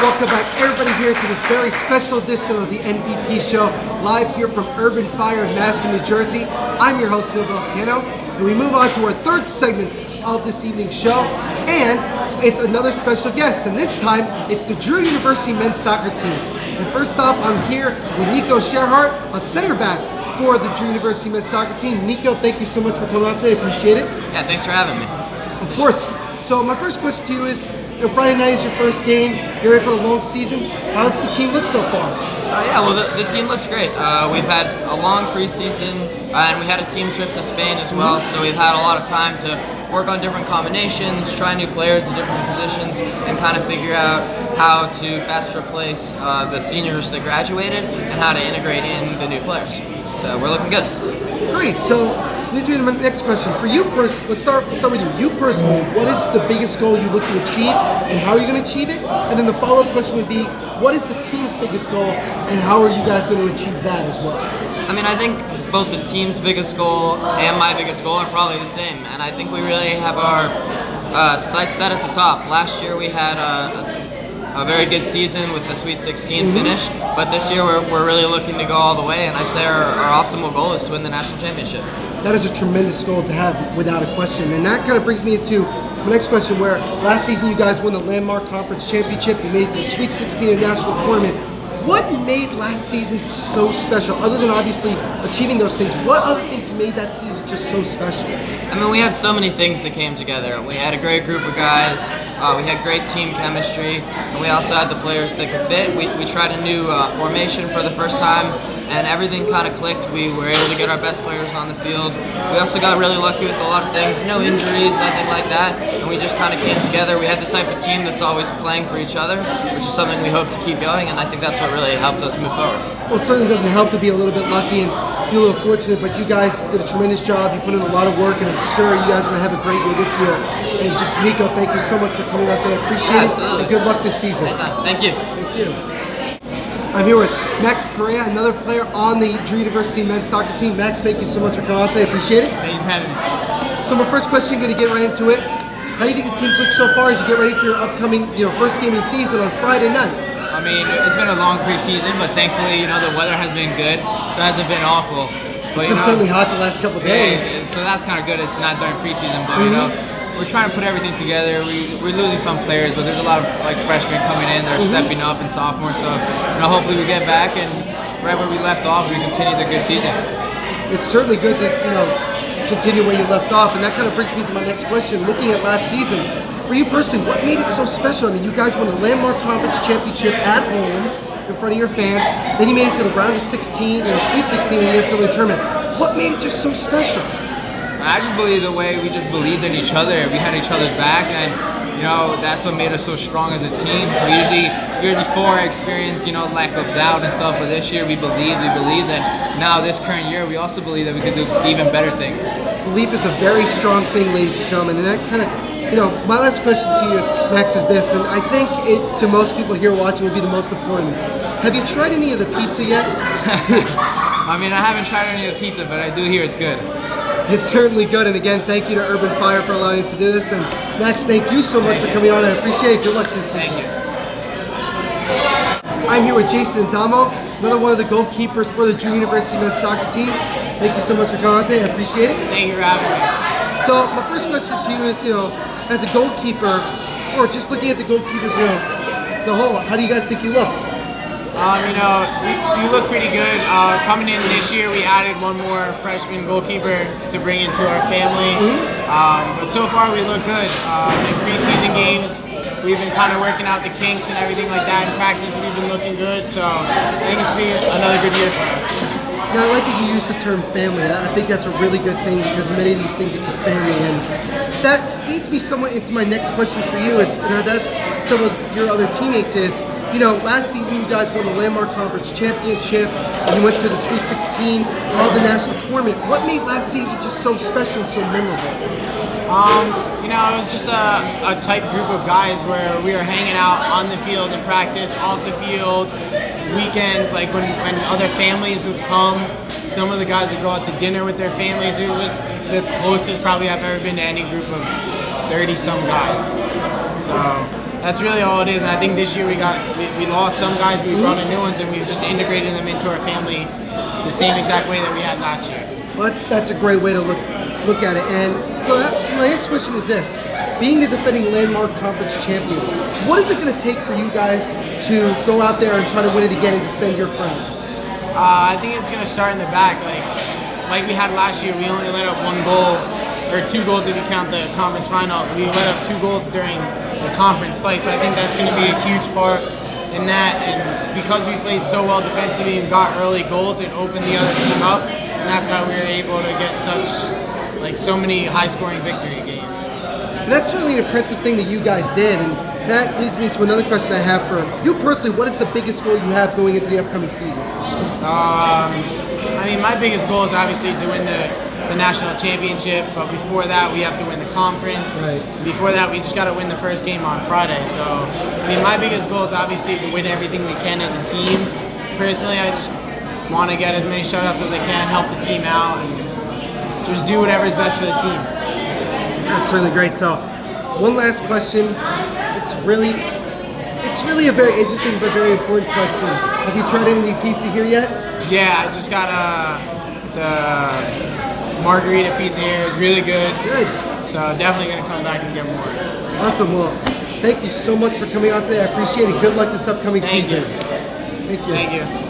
Welcome back, everybody, here to this very special edition of the NVP Show, live here from Urban Fire in Madison, New Jersey. I'm your host, Neil Volcano, and we move on to our third segment of this evening's show, and it's another special guest, and this time it's the Drew University men's soccer team. And first off, I'm here with Nico Scherhart, a center back for the Drew University men's soccer team. Nico, thank you so much for coming on today. Appreciate it. Yeah, thanks for having me. Of course. So my first question to you is, Friday night is your first game. You're ready for the long season. How's the team look so far? The team looks great. We've had a long preseason, and we had a team trip to Spain as well, so we've had a lot of time to work on different combinations, try new players in different positions, and kind of figure out how to best replace the seniors that graduated and how to integrate in the new players. So we're looking good. Great. So leads me to my next question. For you personally, let's start with you. You personally, what is the biggest goal you look to achieve, and how are you going to achieve it? And then the follow-up question would be, what is the team's biggest goal, and how are you guys going to achieve that as well? I think both the team's biggest goal and my biggest goal are probably the same, and I think we really have our sights set at the top. Last year we had a very good season with the Sweet 16 finish, but this year we're really looking to go all the way, and I'd say our optimal goal is to win the national championship. That is a tremendous goal to have, without a question. And that kind of brings me into my next question, where last season you guys won the Landmark Conference Championship. You made it to the Sweet 16 International Tournament. What made last season so special, other than obviously achieving those things? What other things made that season just so special? We had so many things that came together. We had a great group of guys, we had great team chemistry, and we also had the players that could fit. We tried a new formation for the first time, and everything kind of clicked. We were able to get our best players on the field. We also got really lucky with a lot of things, no injuries, nothing like that, and we just kind of came together. We had the type of team that's always playing for each other, which is something we hope to keep going, and I think that's what really helped us move forward. Well, it certainly doesn't help to be a little bit lucky and be a little fortunate, but you guys did a tremendous job. You put in a lot of work, and I'm sure you guys are going to have a great year this year. And just, Nico, thank you so much for coming out today. I appreciate it, and good luck this season. Anytime. Thank you. Thank you. I'm here with Max Correa, another player on the Drew University men's soccer team. Max, thank you so much for coming on today. I appreciate it. Thank you for having me. So my first question, going to get right into it. How do you think the teams look so far as you get ready for your upcoming, first game of the season on Friday night? It's been a long preseason, but thankfully, the weather has been good, so it hasn't been awful. But, it's been certainly hot the last couple of days. So that's kind of good. It's not during preseason, but we're trying to put everything together. We're losing some players, but there's a lot of freshmen coming in. They're stepping up, and sophomores. So hopefully we get back, and right where we left off, we continue the good season. It's certainly good to continue where you left off, and that kind of brings me to my next question. Looking at last season, for you personally, what made it so special? You guys won the Landmark Conference Championship at home in front of your fans. Then you made it to the round of 16, Sweet 16 in the NCAA tournament. What made it just so special? I just believe the way we just believed in each other. We had each other's back, and that's what made us so strong as a team. We usually, year before, experienced lack of doubt and stuff, but this year we believed, and now this current year we also believe that we could do even better things. Belief is a very strong thing, ladies and gentlemen, and that kind of, my last question to you, Max, is this, and I think it, to most people here watching, would be the most important. Have you tried any of the pizza yet? I haven't tried any of the pizza, but I do hear it's good. It's certainly good, and again, thank you to Urban Fire for allowing us to do this, and Max, thank you so much for coming on. I appreciate it. Good luck this season. Thank you. I'm here with Jason Damo, another one of the goalkeepers for the Drew University men's soccer team. Thank you so much for coming on today. I appreciate it. Thank you for having me. So my first question to you is, as a goalkeeper, or just looking at the goalkeepers, the whole, how do you guys think you look? You look pretty good. Coming in this year, we added one more freshman goalkeeper to bring into our family. But so far, we look good. In preseason games, we've been kind of working out the kinks and everything like that. In practice, we've been looking good. So I think it's going to be another good year for us. Now, I like that you use the term family. I think that's a really good thing, because many of these things, it's a family. And that leads me somewhat into my next question for you, is, and I've asked some of your other teammates, is, last season you guys won the Landmark Conference Championship, and you went to the Sweet 16, all the national tournament. What made last season just so special and so memorable? It was just a tight group of guys where we were hanging out on the field in practice, off the field, weekends, like when other families would come, some of the guys would go out to dinner with their families. It was the closest probably I've ever been to any group of 30-some guys. So that's really all it is. And I think this year we lost some guys, we brought in new ones, and we've just integrated them into our family the same exact way that we had last year. Well, that's a great way to look at it. And so my next question is this. Being the defending Landmark Conference champions, what is it going to take for you guys to go out there and try to win it again and defend your crown? I think it's going to start in the back. Like we had last year, we only let up 1 goal, or 2 goals if you count the conference final. We let up 2 goals during the conference play, so I think that's going to be a huge part in that. And because we played so well defensively and got early goals, it opened the other team up, and that's how we were able to get so many high-scoring victory games. And that's certainly an impressive thing that you guys did, and that leads me to another question I have for you personally. What is the biggest goal you have going into the upcoming season? I mean, my biggest goal is obviously to win the national championship, but before that we have to win the conference. Right. Before that we just got to win the first game on Friday. So, I mean, my biggest goal is obviously to win everything we can as a team. Personally, I just want to get as many shutouts as I can, help the team out, and just do whatever is best for the team. That's certainly great. So, one last question. It's really a very interesting but very important question. Have you tried any pizza here yet? Yeah, I just got the margarita pizza here. It's really good. Good. So definitely gonna come back and get more. Awesome. Well, thank you so much for coming on today. I appreciate it. Good luck this upcoming season. Thank you. Thank you. Thank you.